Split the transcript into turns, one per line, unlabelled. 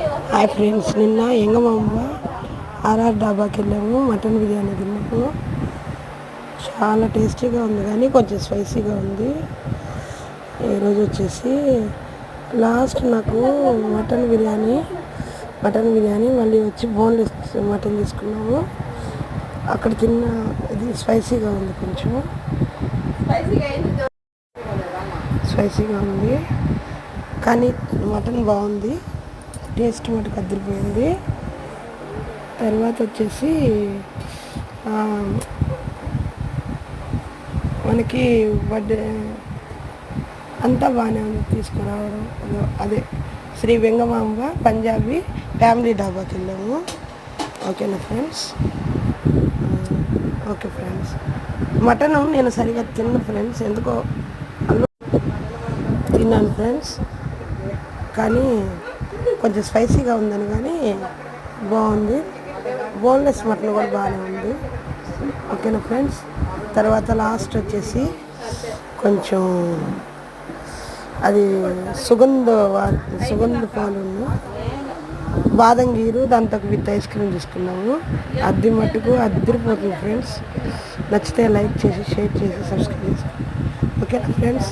Hi friends, నిన్న ఎంగమాంబ RR డాబాకి వెళ్ళాము. Mutton biryani తిన్నాము. చాలా టేస్టీగా ఉంది, కానీ కొంచెం స్పైసీగా ఉంది. ఈరోజు వచ్చేసి లాస్ట్ నాకు మటన్ బిర్యానీ మళ్ళీ వచ్చి బోన్లెస్ మటన్ తీసుకున్నాము. అక్కడ తిన్న ఇది స్పైసీగా ఉంది, కొంచెం స్పైసీగా ఉంది, కానీ మటన్ బాగుంది. టేస్ట్ మటుకు అదిరిపోయింది. తర్వాత వచ్చేసి మనకి బర్త్డే అంతా బాగానే ఉంది. తీసుకురావడం అదే శ్రీ వెంగమాంబ పంజాబీ ఫ్యామిలీ డాబాకి వెళ్ళాము. ఓకేనా ఫ్రెండ్స్? ఓకే ఫ్రెండ్స్, మటన్ నేను సరిగా తిన్నాను ఫ్రెండ్స్, ఎందుకో తిన్నాను ఫ్రెండ్స్, కానీ కొంచెం స్పైసీగా ఉందని, కానీ బాగుంది. బోన్లెస్ మటన్ కూడా బాగానే ఉంది. ఓకేనా ఫ్రెండ్స్? తర్వాత లాస్ట్ వచ్చేసి కొంచెం అది సుగంధ పాలు బాదం గీరు దాంతో విత్ ఐస్ క్రీమ్ తీసుకున్నాము. అది మట్టుకు అద్దరిపోతుంది ఫ్రెండ్స్. నచ్చితే లైక్ చేసి, షేర్ చేసి, సబ్స్క్రైబ్ చేసుకోండి. ఓకేనా ఫ్రెండ్స్?